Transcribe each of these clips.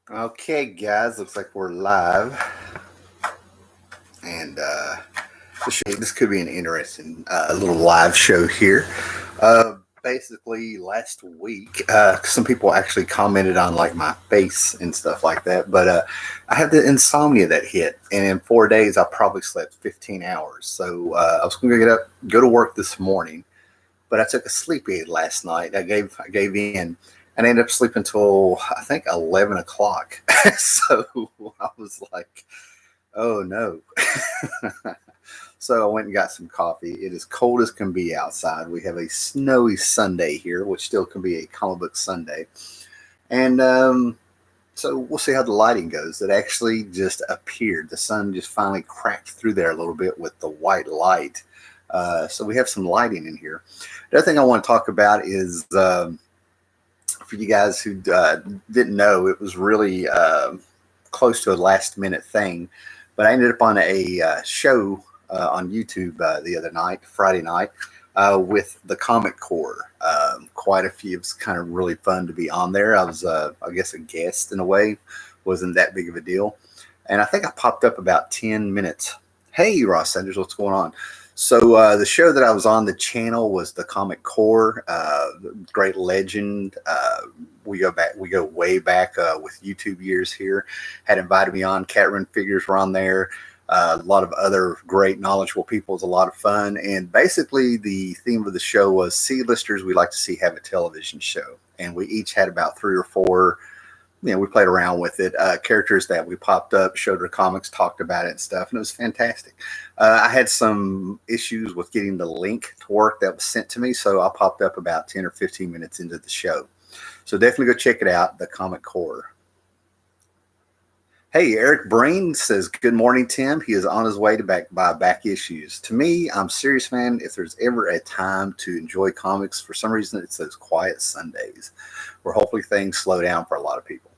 Okay, guys, looks like we're live, and this could be an interesting little live show here. Basically, last week, some people actually commented on like my face and stuff like that, but I had the insomnia that hit, and in 4 days, I probably slept 15 hours. So I was going to get up, go to work this morning, but I took a sleep aid last night. I gave in, and I ended up sleeping until I think 11 o'clock. So I was like, oh no. So I went and got some coffee. It is cold as can be outside. We have a snowy Sunday here, which still can be a comic book Sunday. And so we'll see how the lighting goes. It actually just appeared. The sun just finally cracked through there a little bit with the white light. So we have some lighting in here. The other thing I want to talk about is for you guys who didn't know, it was really close to a last minute thing. But I ended up on a show on YouTube the other night, Friday night, with the Comic Core. Quite a few. It was kind of really fun to be on there. I was, I guess, a guest in a way. Wasn't that big of a deal. And I think I popped up about 10 minutes. Hey, Ross Sanders, what's going on? So the show that I was on, the channel was the Comic Core, great legend. We go way back with YouTube years here. Had invited me on. Catrin figures were on there. A lot of other great, knowledgeable people. It was a lot of fun. And basically, the theme of the show was C-listers we like to see have a television show. And we each had about 3 or 4. We played around with it. Characters that we popped up, showed our comics, talked about it and stuff, and it was fantastic. I had some issues with getting the link to work that was sent to me, so I popped up about 10 or 15 minutes into the show. So definitely go check it out, the Comic Core. Hey, Eric Brain says, good morning, Tim. He is on his way to buy back issues. To me, I'm serious, man. If there's ever a time to enjoy comics, for some reason, it's those quiet Sundays where hopefully things slow down for a lot of people.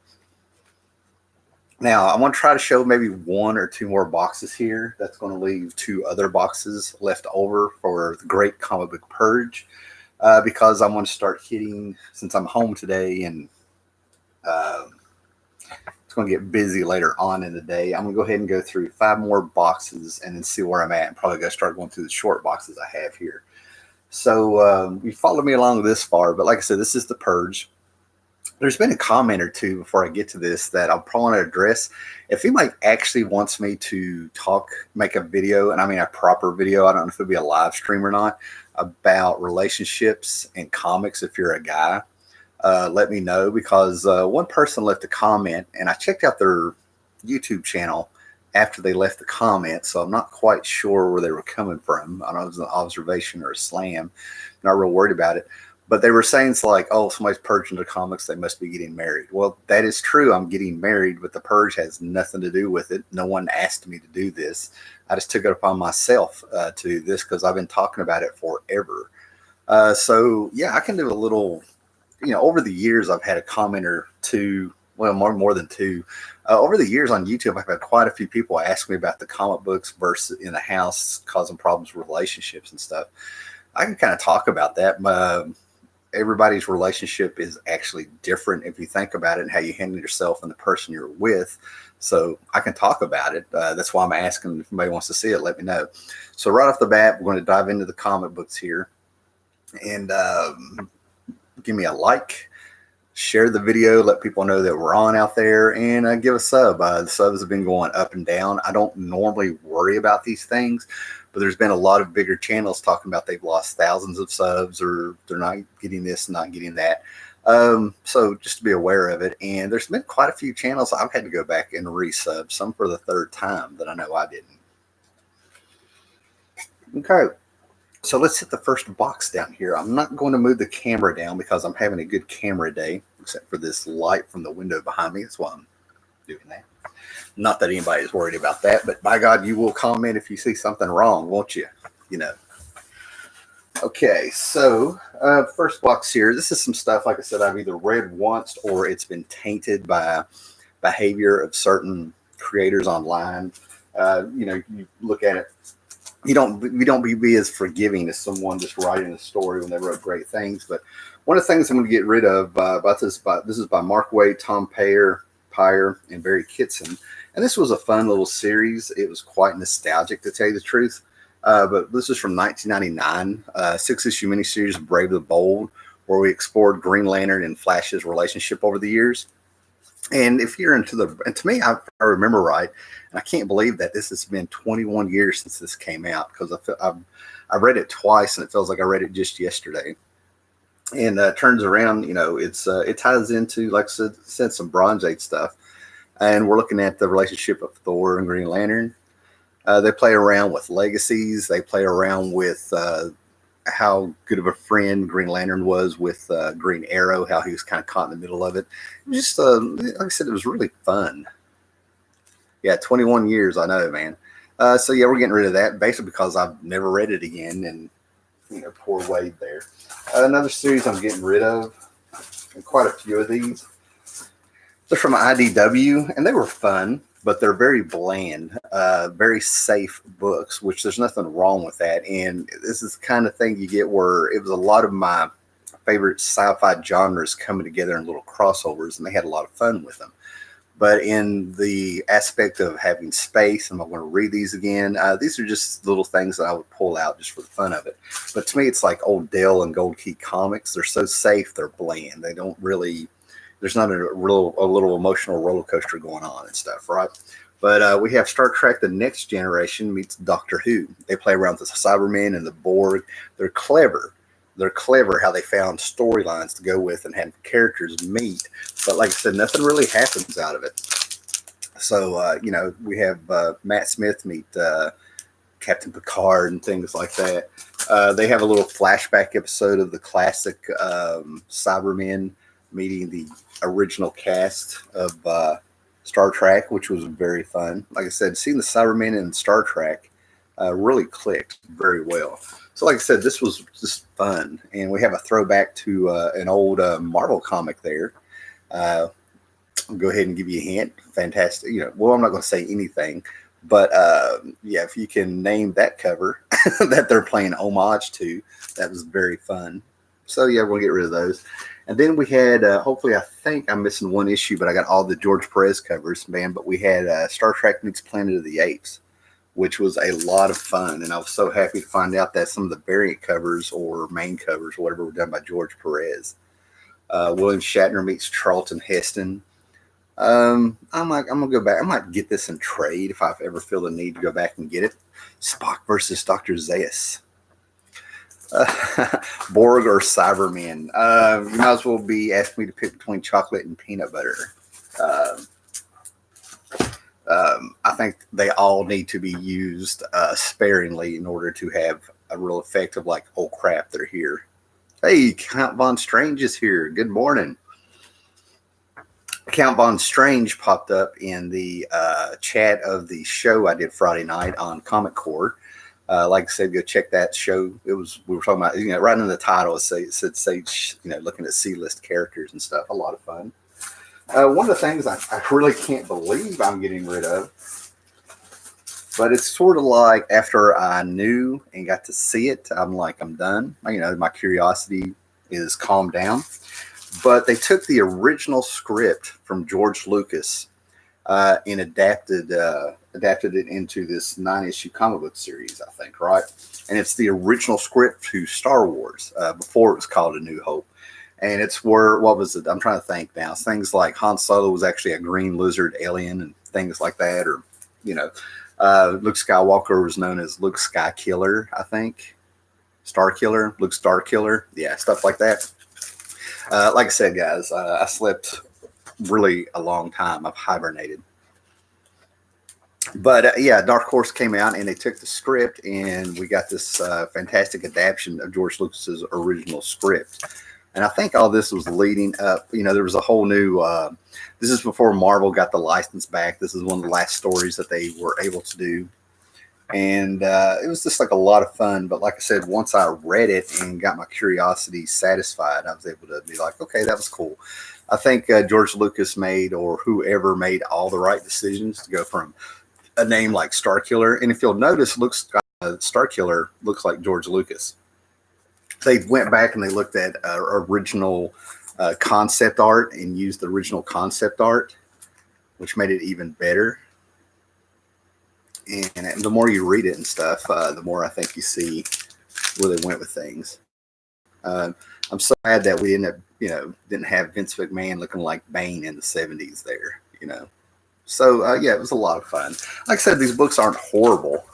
Now, I want to try to show maybe 1 or 2 more boxes here. That's going to leave 2 other boxes left over for the great comic book Purge, because I want to start hitting, since I'm home today and uh, it's going to get busy later on in the day. I'm going to go ahead and go through 5 more boxes and then see where I'm at, and probably going to start going through the short boxes I have here. So you followed me along this far, but like I said, this is the Purge. There's been a comment or two before I get to this that I'll probably want to address. If anybody actually wants me to make a video, and I mean a proper video, I don't know if it'll be a live stream or not, about relationships and comics, if you're a guy, let me know, because one person left a comment, and I checked out their YouTube channel after they left the comment, so I'm not quite sure where they were coming from. I don't know if it was an observation or a slam. Not real worried about it. But they were saying it's like, oh, somebody's purging the comics, they must be getting married. Well, that is true. I'm getting married, but the purge has nothing to do with it. No one asked me to do this. I just took it upon myself to do this because I've been talking about it forever. So, yeah, I can do a little, over the years, I've had a comment or two, well, more than 2. Over the years on YouTube, I've had quite a few people ask me about the comic books versus in the house causing problems with relationships and stuff. I can kind of talk about that. Everybody's relationship is actually different if you think about it, and how you handle yourself and the person you're with. So I can talk about it. That's why I'm asking if anybody wants to see it, let me know. So right off the bat, we're going to dive into the comic books here. And give me a like, share the video, let people know that we're on out there, and give a sub. The subs have been going up and down. I don't normally worry about these things, but there's been a lot of bigger channels talking about they've lost thousands of subs, or they're not getting this, not getting that. So just to be aware of it. And there's been quite a few channels I've had to go back and resub, some for the 3rd time that I know I didn't. Okay. So let's hit the first box down here. I'm not going to move the camera down because I'm having a good camera day, except for this light from the window behind me. That's why I'm doing that. Not that anybody's worried about that, but by God, you will comment if you see something wrong, won't you? Okay, so first box here. This is some stuff, like I said, I've either read once or it's been tainted by behavior of certain creators online. You look at it. We don't be as forgiving as someone just writing a story when they wrote great things. But one of the things I'm going to get rid of this is by Mark Waid, Tom Empire and Barry Kitson. And this was a fun little series. It was quite nostalgic, to tell you the truth. But this is from 1999, 6-issue miniseries of Brave the Bold, where we explored Green Lantern and Flash's relationship over the years. And if you're and to me, I remember right, and I can't believe that this has been 21 years since this came out, because I read it twice and it feels like I read it just yesterday. And turns around, it ties into, like I said, some Bronze Age stuff. And we're looking at the relationship of Thor and Green Lantern. They play around with legacies. They play around with how good of a friend Green Lantern was with Green Arrow, how he was kind of caught in the middle of it. It was just, like I said, it was really fun. Yeah, 21 years, I know, man. So, yeah, we're getting rid of that, basically because I've never read it again, and, poor Wade there. Another series I'm getting rid of, and quite a few of these. They're from IDW, and they were fun, but they're very bland, very safe books, which there's nothing wrong with that. And this is the kind of thing you get where it was a lot of my favorite sci-fi genres coming together in little crossovers, and they had a lot of fun with them. But in the aspect of having space, I'm not going to read these again. These are just little things that I would pull out just for the fun of it. But to me, it's like old Dell and Gold Key comics. They're so safe, they're bland. They don't really, there's not a little emotional roller coaster going on and stuff, right? But we have Star Trek: The Next Generation meets Doctor Who. They play around with the Cybermen and the Borg. They're clever. They're clever how they found storylines to go with and have characters meet. But like I said, nothing really happens out of it. So, we have Matt Smith meet Captain Picard and things like that. They have a little flashback episode of the classic Cybermen meeting the original cast of Star Trek, which was very fun. Like I said, seeing the Cybermen in Star Trek really clicked very well. So like I said, this was just fun. And we have a throwback to an old Marvel comic there. I'll go ahead and give you a hint. Fantastic. Well, I'm not going to say anything. But, yeah, if you can name that cover that they're playing homage to, that was very fun. So, yeah, we're going to get rid of those. And then we had, hopefully, I think I'm missing one issue, but I got all the George Perez covers, man. But we had Star Trek Meets Planet of the Apes, which was a lot of fun. And I was so happy to find out that some of the variant covers or main covers or whatever were done by George Perez. William Shatner meets Charlton Heston. I'm going to go back. I might get this in trade if I ever feel the need to go back and get it. Spock versus Dr. Zaius. Borg or Cybermen. You might as well be asking me to pick between chocolate and peanut butter. I think they all need to be used sparingly in order to have a real effect of like, oh crap, they're here. Hey, Count Von Strange is here. Good morning. Count Von Strange popped up in the chat of the show I did Friday night on Comic Core. Like I said, go check that show. We were talking about, right in the title, it said Sage, looking at C-list characters and stuff. A lot of fun. One of the things I really can't believe I'm getting rid of, but it's sort of like after I knew and got to see it, I'm like, I'm done. My curiosity is calmed down. But they took the original script from George Lucas and adapted it into this 9-issue comic book series, I think, right? And it's the original script to Star Wars before it was called A New Hope. And it's what was it? I'm trying to think now. It's things like Han Solo was actually a green lizard alien and things like that. Or, Luke Skywalker was known as Luke Skykiller, I think. Starkiller, Luke Starkiller. Yeah, stuff like that. Like I said, guys, I slept really a long time. I've hibernated. But, yeah, Dark Horse came out, and they took the script, and we got this fantastic adaptation of George Lucas's original script. And I think all this was leading up. There was a whole new this is before Marvel got the license back. This is one of the last stories that they were able to do. And it was just like a lot of fun. But like I said, once I read it and got my curiosity satisfied, I was able to be like, okay, that was cool. I think George Lucas made, or whoever made, all the right decisions to go from a name like Starkiller. And if you'll notice, Starkiller looks like George Lucas. They went back and they looked at original concept art and used the original concept art which made it even better. And the more you read it and stuff, the more I think you see where they went with things. I'm so glad that we didn't have Vince McMahon looking like Bane in the 70s there, So yeah, it was a lot of fun. Like I said, these books aren't horrible.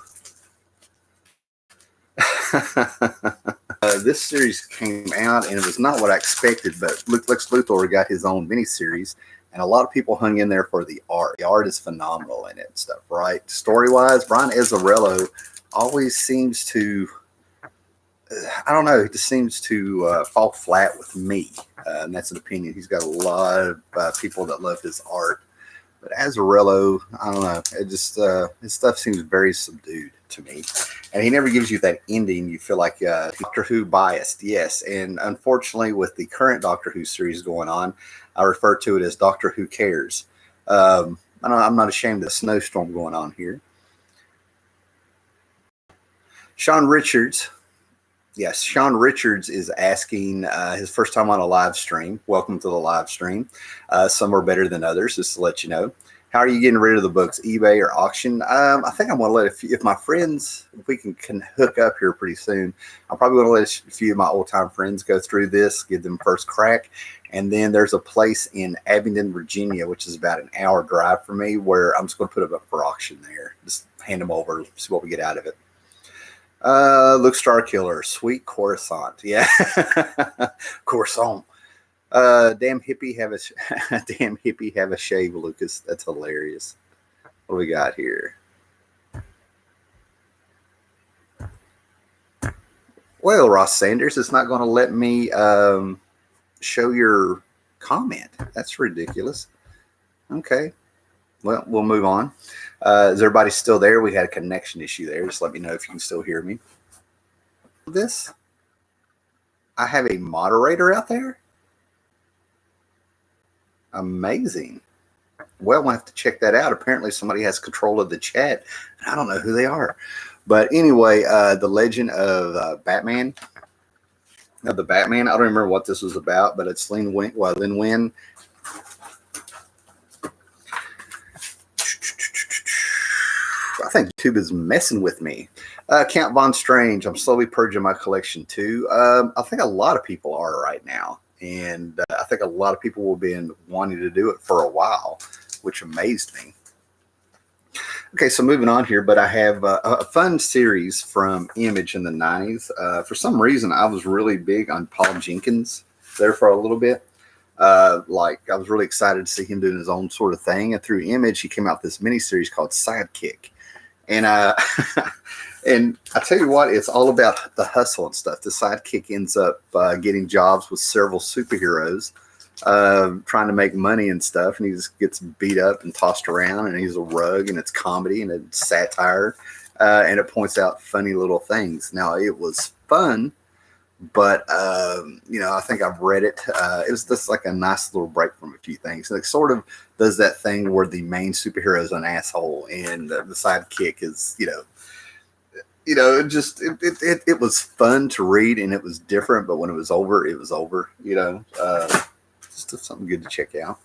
This series came out and it was not what I expected, but Lex Luthor got his own miniseries, and a lot of people hung in there for the art. The art is phenomenal in it and stuff, right? Story-wise, Brian Azzarello always seems to, I don't know, he just seems to fall flat with me. And that's an opinion. He's got a lot of people that love his art. But Azzarello, I don't know. It just his stuff seems very subdued to me, and he never gives you that ending. You feel like Doctor Who biased, yes. And unfortunately, with the current Doctor Who series going on, I refer to it as Doctor Who Cares. I'm not ashamed of the snowstorm going on here. Sean Richards. Yes, Sean Richards is asking his first time on a live stream. Welcome to the live stream. Some are better than others, just to let you know. How are you getting rid of the books, eBay or auction? I think I'm going to let if my friends, if we can hook up here pretty soon, I'm probably going to let a few of my old-time friends go through this, give them first crack. And then there's a place in Abingdon, Virginia, which is about an hour drive from me, where I'm just going to put them up for auction there. Just hand them over, see what we get out of it. Luke Starkiller, sweet croissant. Yeah. Croissant. Damn hippie have a shave, Lucas. That's hilarious. What do we got here? Well, Ross Sanders is not going to let me show your comment. That's ridiculous. Okay. Well, we'll move on. Is everybody still there? We had a connection issue there. Just let me know if you can still hear me. This? I have a moderator out there? Amazing. Well, we'll have to check that out. Apparently somebody has control of the chat. I don't know who they are. But anyway, the Legend of Batman. Of the Batman. I don't remember what this was about, but it's Lin Win. I think YouTube is messing with me. Count Von Strange. I'm slowly purging my collection too. I think a lot of people are right now. And I think a lot of people will be wanting to do it for a while, which amazed me. Okay, so moving on here, but I have a fun series from Image in the 90s. For some reason, I was really big on Paul Jenkins there for a little bit. I was really excited to see him doing his own sort of thing. And through Image, he came out with this miniseries called Sidekick. And and I tell you what, it's all about the hustle and stuff. The sidekick ends up getting jobs with several superheroes, trying to make money and stuff. And he just gets beat up and tossed around, and he's a rug, and it's comedy and it's satire, and it points out funny little things. Now, it was fun, but I think I've read it. It was just like a nice little break from a few things. It sort of does that thing where the main superhero is an asshole and the sidekick is, it was fun to read and it was different. But when it was over, it was over. Just something good to check out.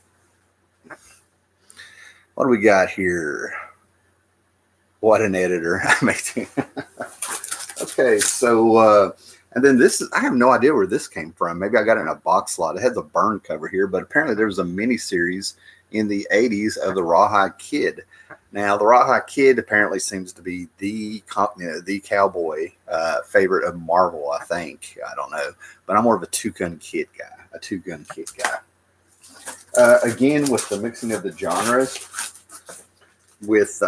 What do we got here? What an editor! Okay, so. And then I have no idea where this came from. Maybe I got it in a box slot. It has a burn cover here, but apparently there was a mini series in the 80s of the Rawhide Kid. Now, the Rawhide Kid apparently seems to be the cowboy favorite of Marvel, I think. I don't know. But I'm more of a two-gun kid guy. Again, with the mixing of the genres with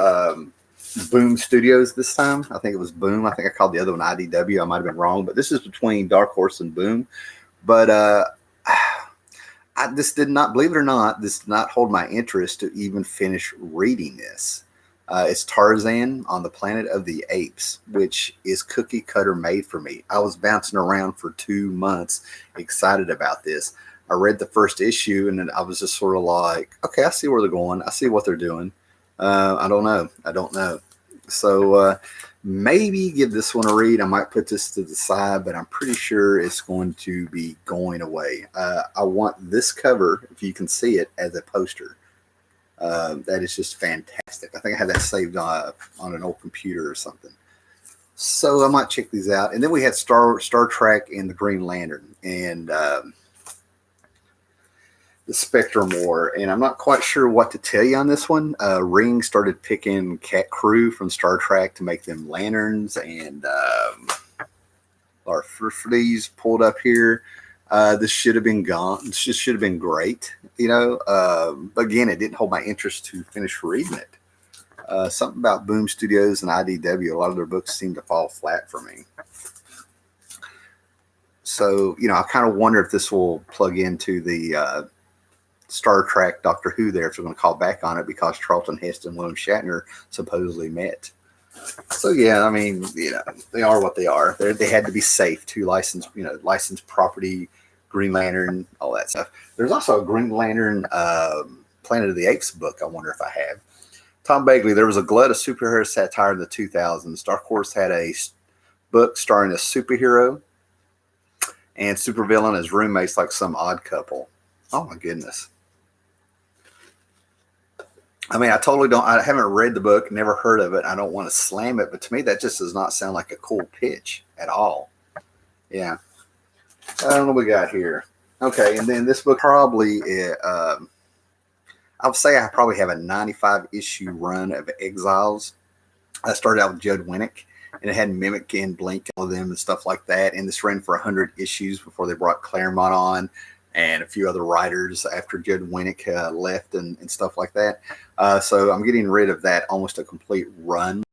Boom Studios this time. I think it was Boom. I think I called the other one IDW. I might have been wrong, but this is between Dark Horse and Boom. But this did not, believe it or not, this did not hold my interest to even finish reading this. It's Tarzan on the Planet of the Apes, which is cookie cutter made for me. I was bouncing around for 2 months, excited about this. I read the first issue, and then I was just sort of like, okay, I see where they're going. I see what they're doing. I don't know. So maybe give this one a read. I might put this to the side, but I'm pretty sure it's going to be going away. I want this cover, if you can see it, as a poster. That is just fantastic. I think I had that saved on an old computer or something. So I might check these out. And then we had Star Trek and the Green Lantern and the Spectrum War. And I'm not quite sure what to tell you on this one. Ring started picking Cat Crew from Star Trek to make them lanterns, and our these pulled up here. This should have been gone. This just should have been great, you know. But again, it didn't hold my interest to finish reading it. Something about Boom Studios and IDW, a lot of their books seem to fall flat for me. So, you know, I kind of wonder if this will plug into the Star Trek Doctor Who there, if they're going to call back on it, because Charlton Heston and William Shatner supposedly met. So, yeah, I mean, you know, they are what they are. They had to be safe to license, you know, licensed property, Green Lantern, all that stuff. There's also a Green Lantern Planet of the Apes book I wonder if I have. Tom Bagley, there was a glut of superhero satire in the 2000s. Dark Horse had a book starring a superhero and supervillain as roommates like some odd couple. Oh, my goodness. I mean, I haven't read the book, never heard of it. I don't want to slam it, but to me, that just does not sound like a cool pitch at all. Yeah. I don't know what we got here. Okay, and then this book probably... I would say I probably have a 95 issue run of Exiles. I started out with Judd Winnick, and it had Mimic and Blink, all of them and stuff like that. And this ran for 100 issues before they brought Claremont on and a few other writers after Judd Winnick left and stuff like that. So I'm getting rid of that, almost a complete run,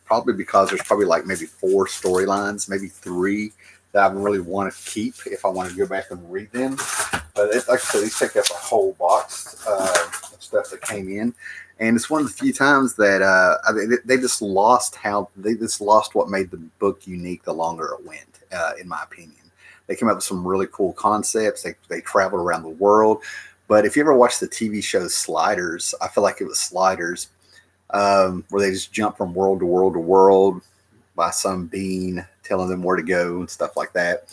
probably because there's probably like maybe 4 storylines, maybe 3 that I really want to keep if I want to go back and read them. But like I said, these take up a whole box of stuff that came in, and it's one of the few times that I mean, they just lost what made the book unique the longer it went. In my opinion, they came up with some really cool concepts. They traveled around the world. But if you ever watch the TV show Sliders, I feel like it was Sliders, where they just jump from world to world to world by some being telling them where to go and stuff like that.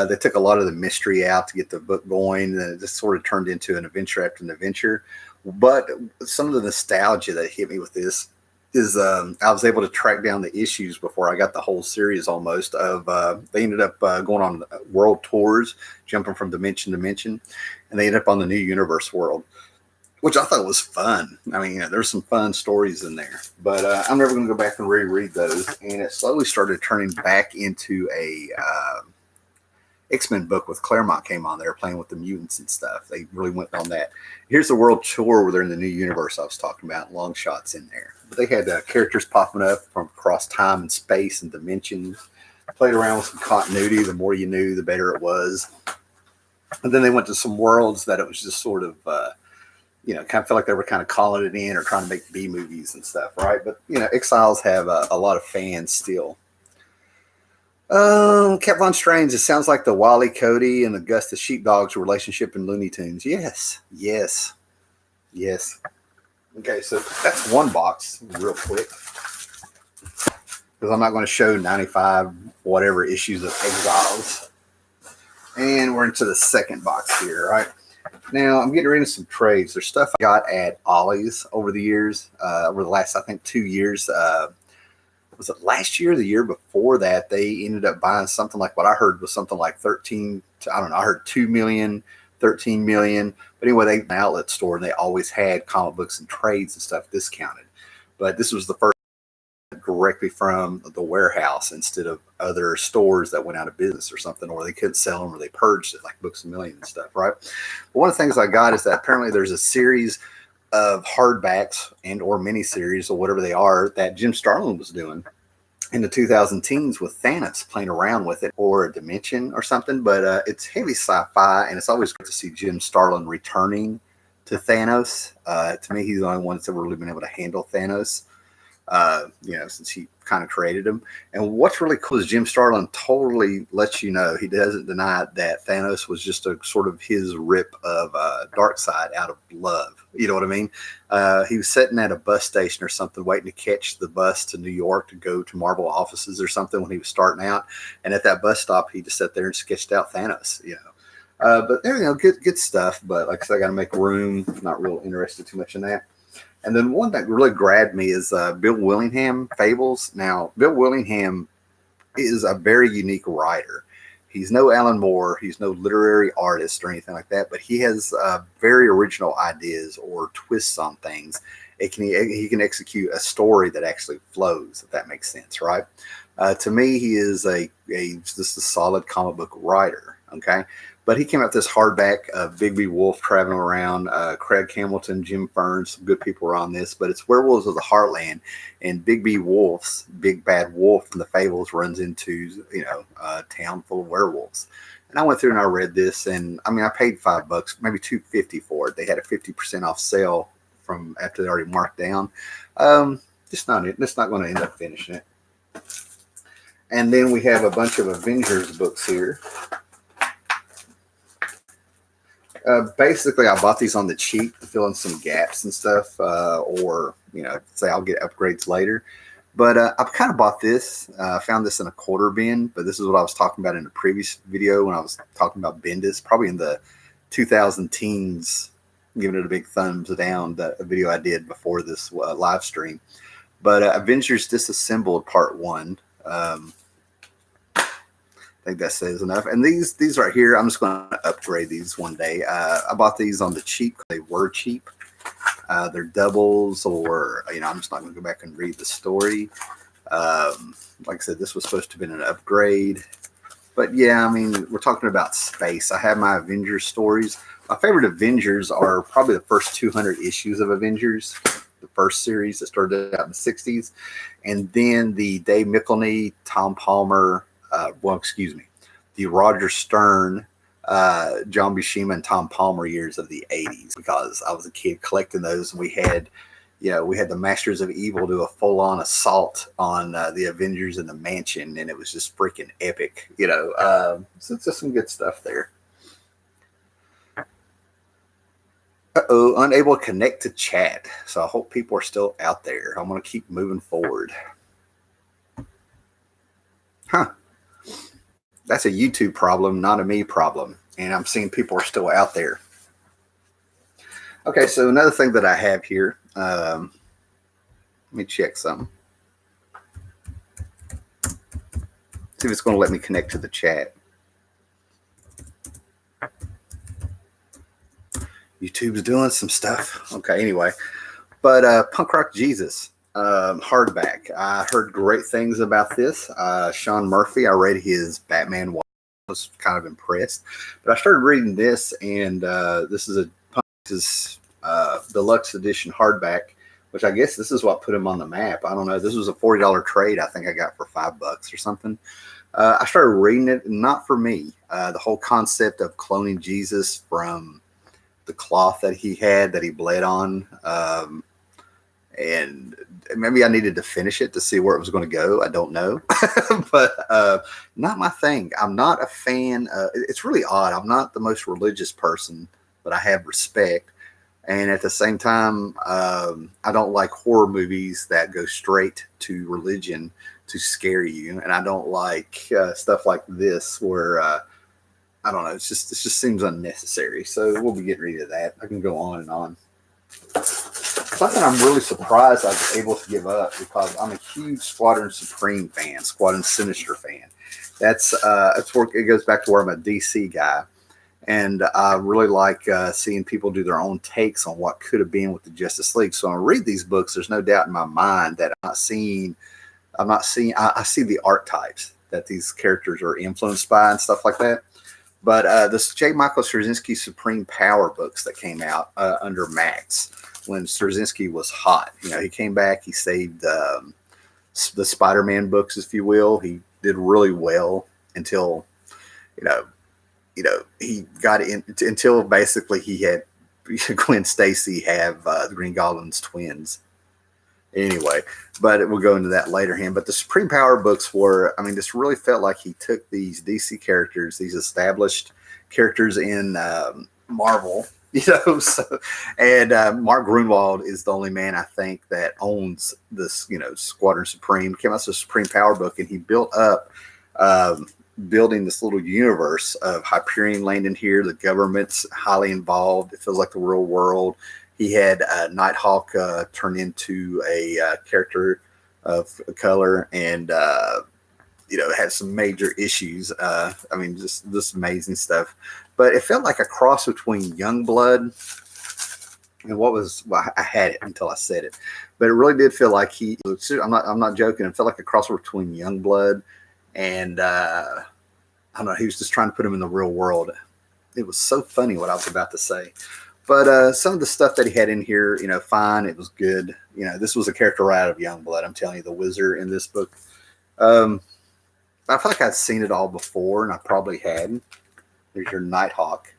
They took a lot of the mystery out to get the book going, and it just sort of turned into an adventure after an adventure. But some of the nostalgia that hit me with this is I was able to track down the issues before I got the whole series almost of they ended up going on world tours, jumping from dimension to dimension, and they ended up on the New Universe world, which I thought was fun. I mean, there's some fun stories in there, but I'm never going to go back and reread those. And it slowly started turning back into a X-Men book with Claremont came on there playing with the mutants and stuff. They really went on that. Here's the world tour where they're in the New Universe I was talking about, long shots in there. But they had characters popping up from across time and space and dimensions. Played around with some continuity. The more you knew, the better it was. And then they went to some worlds that it was just sort of, kind of felt like they were kind of calling it in or trying to make B movies and stuff, right? But, Exiles have a lot of fans still. Cat Von Strange, it sounds like the Wile E. Cody and the Gus the Sheepdog's relationship in Looney Tunes. Yes. Okay, so that's one box real quick. Because I'm not going to show 95 whatever issues of Exiles. And we're into the second box here, right? Now, I'm getting rid of some trades. There's stuff I got at Ollie's over the years, over the last, I think, 2 years. Was it last year or the year before that, they ended up buying something like what I heard was something like 13, I don't know, I heard 2 million, 13 million. But anyway, they had an outlet store and they always had comic books and trades and stuff discounted. But this was the first directly from the warehouse instead of other stores that went out of business or something, or they couldn't sell them or they purged it like Books A Million and stuff, right? But one of the things I got is that apparently there's a series of hardbacks and or miniseries or whatever they are that Jim Starlin was doing in the 2010s with Thanos, playing around with it, or a dimension or something. But it's heavy sci-fi, and it's always great to see Jim Starlin returning to Thanos. To me, he's the only one that's ever really been able to handle Thanos, since he kind of created him. And what's really cool is Jim Starlin totally lets you know, he doesn't deny that Thanos was just a sort of his rip of Darkseid out of love. You know what I mean? He was sitting at a bus station or something, waiting to catch the bus to New York to go to Marvel offices or something when he was starting out. And at that bus stop, he just sat there and sketched out Thanos, But there, good stuff. But like I said, I got to make room. Not real interested too much in that. And then one that really grabbed me is Bill Willingham Fables. Now, Bill Willingham is a very unique writer. He's no Alan Moore. He's no literary artist or anything like that. But he has very original ideas or twists on things. He can execute a story that actually flows, if that makes sense, right? To me, he is just a solid comic book writer. Okay, but he came out this hardback of Bigby Wolf traveling around. Craig Hamilton, Jim Ferns, some good people are on this. But it's Werewolves of the Heartland, and Bigby Wolf's big bad wolf from the Fables runs into a town full of werewolves. And I went through and I read this, and I mean I paid $5, maybe $2.50 for it. They had a 50% off sale from after they already marked down. Just not it. It's not going to end up finishing it. And then we have a bunch of Avengers books here. Basically, I bought these on the cheap to fill in some gaps and stuff, or say I'll get upgrades later. But I kind of bought this. I found this in a quarter bin, but this is what I was talking about in the previous video when I was talking about Bendis, probably in the 2000 teens, giving it a big thumbs down, that video I did before this live stream. But Avengers Disassembled Part 1. I think that says enough. And these right here, I'm just going to upgrade these one day. I bought these on the cheap. They were cheap. They're doubles, or I'm just not going to go back and read the story. Like I said, this was supposed to have been an upgrade. But yeah, I mean, we're talking about space. I have my Avengers stories. My favorite Avengers are probably the first 200 issues of Avengers, the first series that started out in the 60s. And then the Dave Michelny, Tom Palmer, the Roger Stern, John Buscema, and Tom Palmer years of the 80s, because I was a kid collecting those, and we had the Masters of Evil do a full-on assault on the Avengers in the mansion, and it was just freaking epic, so it's just some good stuff there. Unable to connect to chat, so I hope people are still out there. I'm going to keep moving forward. That's a YouTube problem, not a me problem. And I'm seeing people are still out there. Okay, so another thing that I have here, let me check something. See if it's going to let me connect to the chat. YouTube's doing some stuff. Okay, anyway. But Punk Rock Jesus, hardback. I heard great things about this. Sean Murphy, I read his Batman. Was kind of impressed, but I started reading this, and this is Punk's deluxe edition hardback, which I guess this is what put him on the map. I don't know. This was a $40 trade I think I got for $5 or something. I started reading it, not for me. The whole concept of cloning Jesus from the cloth that he had that he bled on, and maybe I needed to finish it to see where it was going to go. I don't know, but not my thing. I'm not a fan. It's really odd. I'm not the most religious person, but I have respect. And at the same time, I don't like horror movies that go straight to religion to scare you. And I don't like stuff like this where, I don't know, it just seems unnecessary. So we'll be getting rid of that. I can go on and on. Something I'm really surprised I was able to give up, because I'm a huge Squadron Supreme fan, Squadron Sinister fan. That's where it goes back to where I'm a DC guy, and I really like seeing people do their own takes on what could have been with the Justice League. So when I read these books, there's no doubt in my mind that I see the archetypes that these characters are influenced by and stuff like that. But this J. Michael Straczynski Supreme Power books that came out under Max when Straczynski was hot, he came back, he saved the Spider-Man books, if you will. He did really well until, he got in until basically he had Gwen Stacy have the Green Goblin's twins. Anyway, but we'll go into that later. But the Supreme Power books were, this really felt like he took these DC characters, these established characters in Marvel, and Mark Grunwald is the only man I think that owns this, Squadron Supreme. Came out with a Supreme Power book, and he built up building this little universe of Hyperion landing here. The government's highly involved. It feels like the real world. He had Nighthawk turn into a character of color, and had some major issues. I mean, just amazing stuff. But it felt like a cross between Youngblood and I had it until I said it, but it really did feel like I'm not joking. It felt like a crossover between Youngblood and I don't know. He was just trying to put him in the real world. It was so funny what I was about to say. But some of the stuff that he had in here, fine. It was good. This was a character right out of Youngblood. I'm telling you, the wizard in this book. I feel like I'd seen it all before, and I probably hadn't. There's your Nighthawk.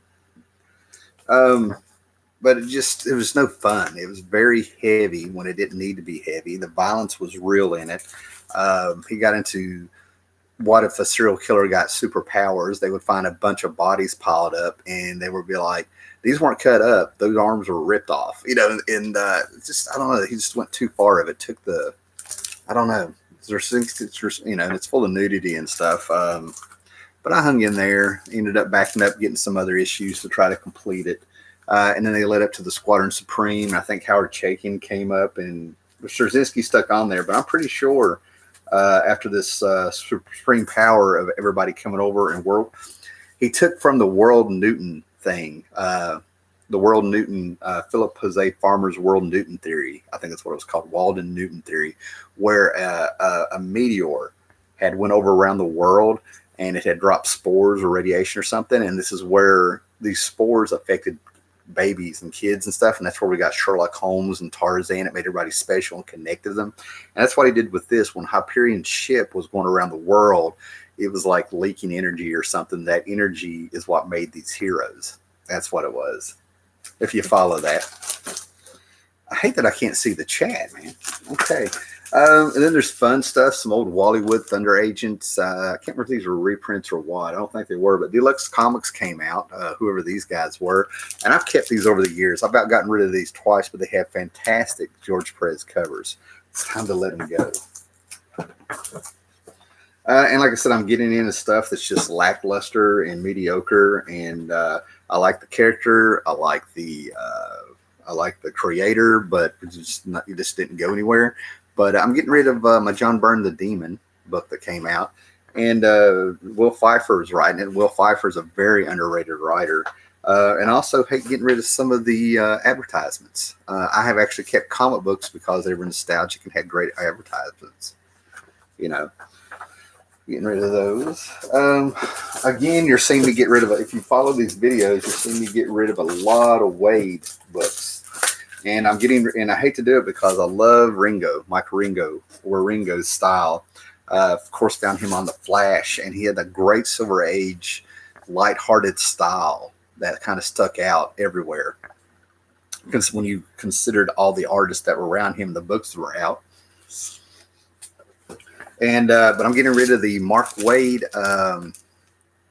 But it was no fun. It was very heavy when it didn't need to be heavy. The violence was real in it. He got into what if a serial killer got superpowers? They would find a bunch of bodies piled up, and they would be like, these weren't cut up. Those arms were ripped off, and I don't know. He just went too far of it. Took I don't know. It's full of nudity and stuff. But I hung in there, ended up backing up, getting some other issues to try to complete it. And then they led up to the Squadron Supreme. I think Howard Chaykin came up, and Straczynski stuck on there. But I'm pretty sure after this supreme power of everybody coming over and he took from the World Newton thing, the World Newton, Philip Jose Farmer's World Newton theory. I think that's what it was called, Walden Newton theory, where a meteor had went over around the world, and it had dropped spores or radiation or something. And this is where these spores affected babies and kids and stuff. And that's where we got Sherlock Holmes and Tarzan. It made everybody special and connected them. And that's what he did with this. When Hyperion's ship was going around the world, it was like leaking energy or something. That energy is what made these heroes. That's what it was. If you follow that. I hate that I can't see the chat, man. Okay. And then there's fun stuff, some old Wallywood Thunder Agents. I can't remember if these were reprints or what. I don't think they were, but Deluxe Comics came out, whoever these guys were. And I've kept these over the years. I've about gotten rid of these twice, but they have fantastic George Perez covers. It's time to let them go. And like I said, I'm getting into stuff that's just lackluster and mediocre. And I like the character. I like the creator, but it just didn't go anywhere. But I'm getting rid of my John Byrne the Demon book that came out. And Will Pfeiffer is writing it. Will Pfeiffer is a very underrated writer. And I also hate getting rid of some of the advertisements. I have actually kept comic books because they were nostalgic and had great advertisements. Getting rid of those. Again, you're seeing me get rid of, if you follow these videos, you're seeing me get rid of a lot of Wade books. And I hate to do it because I love Ringo, Mike Ringo, or Ringo's style. Of course, found him on The Flash, and he had a great Silver Age, lighthearted style that kind of stuck out everywhere. Because when you considered all the artists that were around him, the books were out. And but I'm getting rid of the Mark Waid,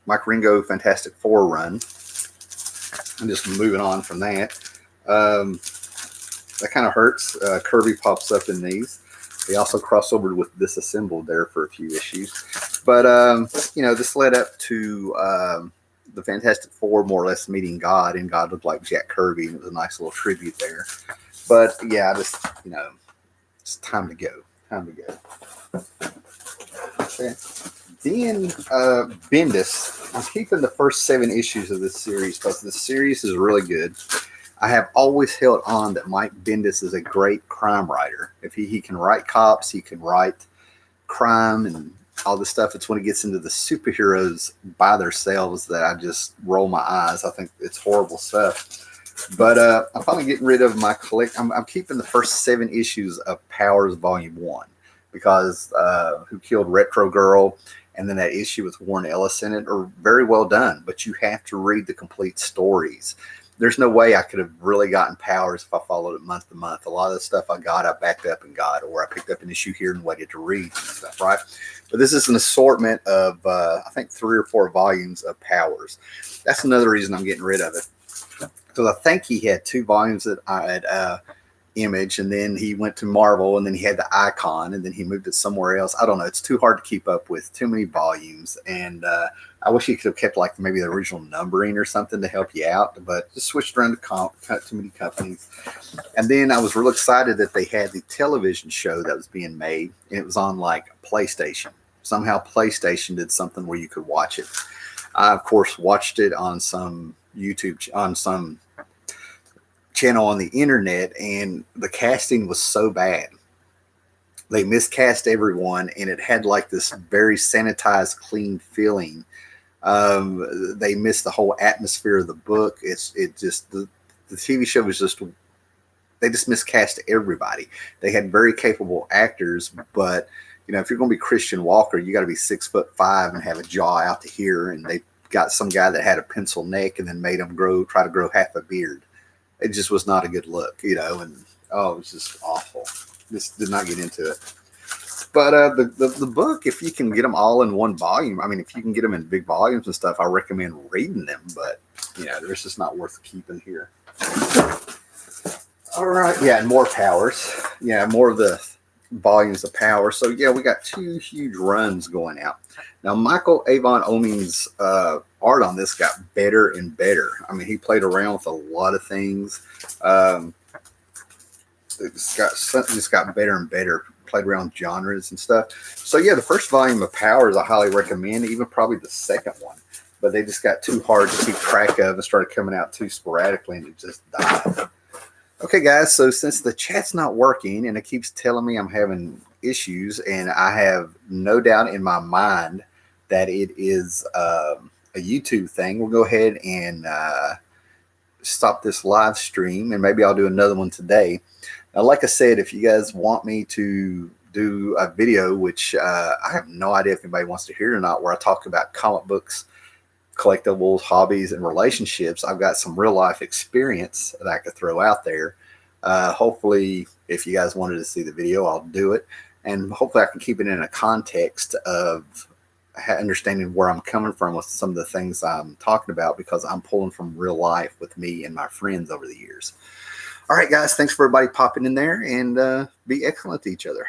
Mike Ringo Fantastic Four run. I'm just moving on from that. That kind of hurts. Kirby pops up in these. They also crossovered with Disassembled there for a few issues. But, this led up to the Fantastic Four more or less meeting God, and God looked like Jack Kirby, and it was a nice little tribute there. But, yeah, it's time to go. Okay. Then Bendis. I'm keeping the first 7 issues of this series because the series is really good. I have always held on that Mike Bendis is a great crime writer. If he can write cops, he can write crime and all this stuff. It's when it gets into the superheroes by themselves that I just roll my eyes. I think it's horrible stuff. But I'm finally getting rid of my I'm keeping the first 7 issues of Powers Volume 1 because Who Killed Retro Girl and then that issue with Warren Ellis in it are very well done. But you have to read the complete stories. There's no way I could have really gotten Powers if I followed it month to month. A lot of the stuff I got, I backed up and got, or I picked up an issue here and waited to read and stuff, right? But this is an assortment of, I think, 3 or 4 volumes of Powers. That's another reason I'm getting rid of it. Because I think he had 2 volumes that I had Image, and then he went to Marvel, and then he had the Icon, and then he moved it somewhere else. I don't know. It's too hard to keep up with. Too many volumes, and I wish he could have kept like maybe the original numbering or something to help you out, but just switched around to too many companies. And then I was real excited that they had the television show that was being made, and it was on like PlayStation. Somehow PlayStation did something where you could watch it. I of course watched it on some on some channel on the internet, and the casting was so bad. They miscast everyone, and it had like this very sanitized, clean feeling. They missed the whole atmosphere of the book. It just the TV show was just, they just miscast everybody. They had very capable actors, but you know, if you're going to be Christian Walker, you got to be 6'5" and have a jaw out to here. And they got some guy that had a pencil neck and then made him try to grow half a beard. It just was not a good look, you know, and it was just awful. Just did not get into it. But the book, if you can get them all in one volume, I mean, if you can get them in big volumes and stuff, I recommend reading them. But, you know, they're just not worth keeping here. All right. Yeah, and more Powers. Yeah, more of the volumes of Power. So, yeah, we got 2 huge runs going out. Now, Michael Avon Oeming's art on this got better and better. I mean, he played around with a lot of things. It just got better and better. Played around with genres and stuff. So, yeah, the first volume of Powers I highly recommend, even probably the second one. But they just got too hard to keep track of and started coming out too sporadically, and it just died. Okay, guys, so since the chat's not working and it keeps telling me I'm having issues, and I have no doubt in my mind that it is a YouTube thing, we'll go ahead and stop this live stream, and maybe I'll do another one today. Now, like I said, if you guys want me to do a video, which I have no idea if anybody wants to hear or not, where I talk about comic books, collectibles, hobbies, and relationships, I've got some real life experience that I could throw out there. Hopefully, if you guys wanted to see the video, I'll do it. And hopefully I can keep it in a context of understanding where I'm coming from with some of the things I'm talking about, because I'm pulling from real life with me and my friends over the years. All right, guys, thanks for everybody popping in there, and be excellent to each other.